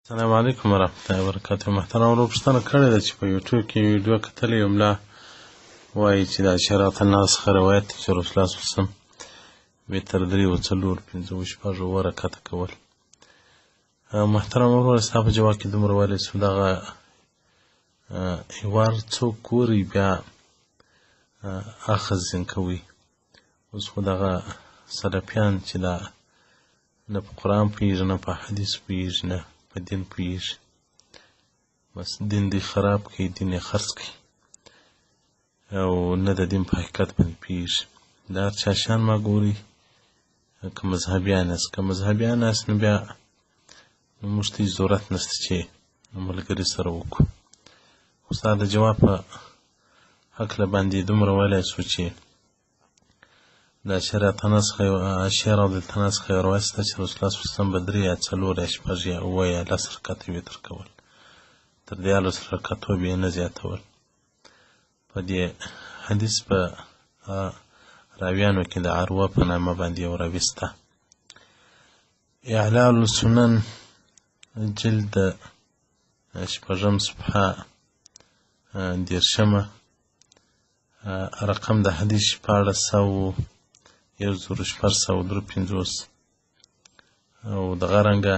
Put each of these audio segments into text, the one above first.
السلام علیکم ورحمة الله وبرکاته. محترم ورو پوښتنه کړې ده چې په یوټیوب کې ویډیو کتلې یم لا وایي چې د عشرات الناس څخه روایت دی چې رسول الله صلی الله علیه وسلم وتر 3 4 5 6 7 رکعته کول. محترم ورور ستا په جواب کې دومره ویلی څو دغه هیوار څوک ګوري بیا اخذ ځین کوي. اوس خو دغه سلفیان چې دا نه په قرآن پوهېږي نه په حدیث پوهېږي نه په دین پوهېږي، بس دین دی خراب کړي، دین یې خرڅ کړي او نه د دین په حقیقت باندې پوهېږي. د هر چا شان ما ګوري که مذهبیان یاست. که مذهبیان یاست نو بیا موږ ته هېڅ ضرورت نشته چې ملګري سره وکړو. خو ستا د جواب په هکله باندې دومره ویلی شو چې د عشر رضی الله څخه یو روایت شته چې رسول الله صلی الله علیه وسلم به 3 یا 4 یا 6 یا 7 یا 10 رکعته وتر کول، تر 13 رکعتو به یې نه زیاتول. په دې حدیث په راویانو کې د عروه په نامه باندې یو راوي شته. اعلال السنن جلد 6 صفحه 10 رقم د حدیث 1453 او دغه رنګه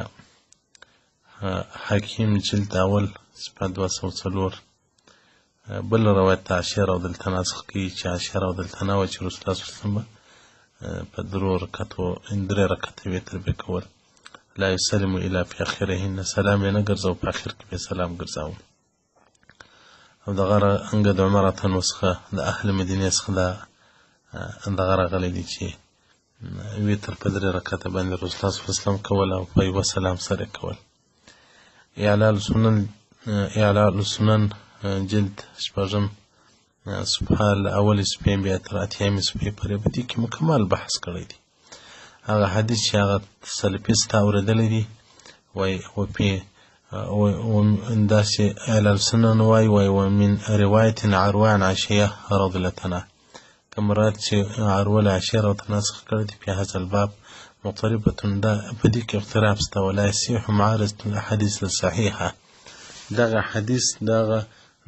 حکیم جلد اول صفحه 204 بل روایت عشر رضی الله عنه څخه کوي چې عشر رضی الله عنه چې رسول الله صلی الله علیه وسلم په 3 رکعته وتر به کول، لا یسلم الا فی اخرهن، سلام یې نه ګرځاو په اخر کې به سلام ګرځاو. او دغه رنګه د عمر اتن څخه د اهل مدینې څخه دغه راغلی دی چې وتر په 3 رکعته باندې رسول الله صلی الله علیه وسلم کول او په یوه سلام سره کول. اعلال السنن جلد 6 صفحه اول صفحې بیا تر 8 صفحې پورې په دې کې مکمل بحث کړی دی. هغه حدیث چې هغه سلفیست اورېدلی دی وایي داسې اعلال السنن وایي ومن روایت عروه عن عائشه رضی الله عنها، که مراد چې عروه له عائشه رضی الله څخه کړی دی په هذا الباب مضطربه، دا په دې کې اختلاف شته. ولا يصح معارضه الاحاديث الصحيحه، دغه حدیث دغه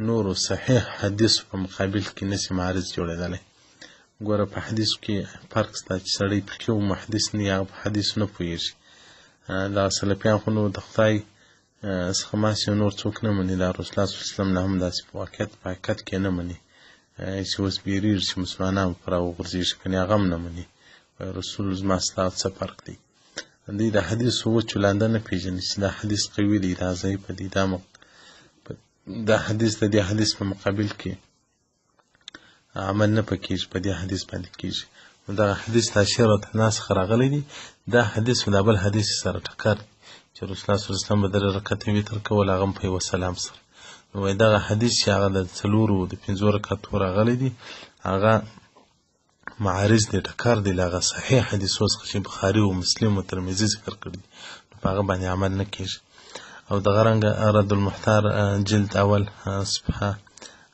نورو صحیح حدیث په مقابل کې نشي معارض جوړېدلی. ګوره په حدیث کې فرق شته چې سړی فقیه و محدث نه یا په حدیث نه پوهېږي. دا سلفیان خو نو د خدای څخه ماسې نور څوک نه مني، دا رسول الله صلی الله علیه وسلم نه هم داسې په حقیقت کې نه مني چې اوس بیریږي چې مسلمانان په راوغورځېږي، کنې هغه هم نه مني. رسول زما ستا څه فرق دی؟ دوی د حدیثو وچو لانده نه پېژني چې دا حدیث قوي دی، دا ضعیفه دی، دا حدیث د دې حدیث په مقابل کې عمل نه پکېږي، په دې حدیث باندې کېږي. دغه حدیث د عشر رضی الله څخه راغلی دی. دا حدیث د بل حدیث سره ټکر چې رسول الله صلی الله علیه وسلم به 3 رکعته وتر کول، هغه هم په یوه سلام سره. نو وایي دغه حدیث چې هغه د 4 د 5 رکعتو راغلی دی هغه معارض دی، ټکر دی له هغه صحیح حدیثو څخه چې بخاري او مسلم او ترمذي ذکر کړي دي، نو په هغه باندې عمل نه کېږي. او دغه رنګه رد المحتار جلد اول صفحه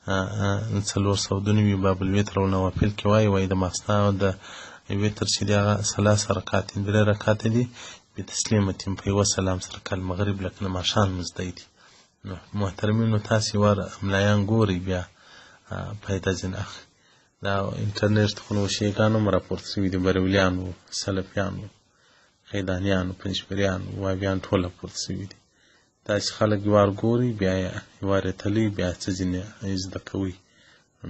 492 باب الوتر والنوافل کې وایي د ماستا او د وتر چې دی هغه 3 رکعات 3 رکعات دي بتسلیمت په یوه سلام سره کال مغرب لکه د ماښام مزدی دي. نو محترمینو تاسې وار ملایان ګورئ بیا پیدا ځین اخلي. دا انټرنیټ خو نو شیګان هم راپورته شوي دي، برولیانو، سلفیانو، قیدانیانو، پنجپریانو، وابیان ټول راپورته شوي دي. داسې خلک یوار ګوري بیا یوار یې تلي بیا څه ځینې زده کوي.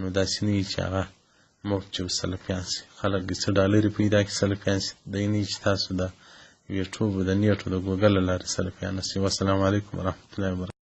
نو داسې نه وي چې هغه موجب سلفیان شي، خلک څه ډالرې پیدا کړي سلفیان شي، دی نه چې تاسو د یوټیوب د نیټو د ګوګل له لارې سلفیان شي. والسلام علیکم ورحمة الله وبرکاته.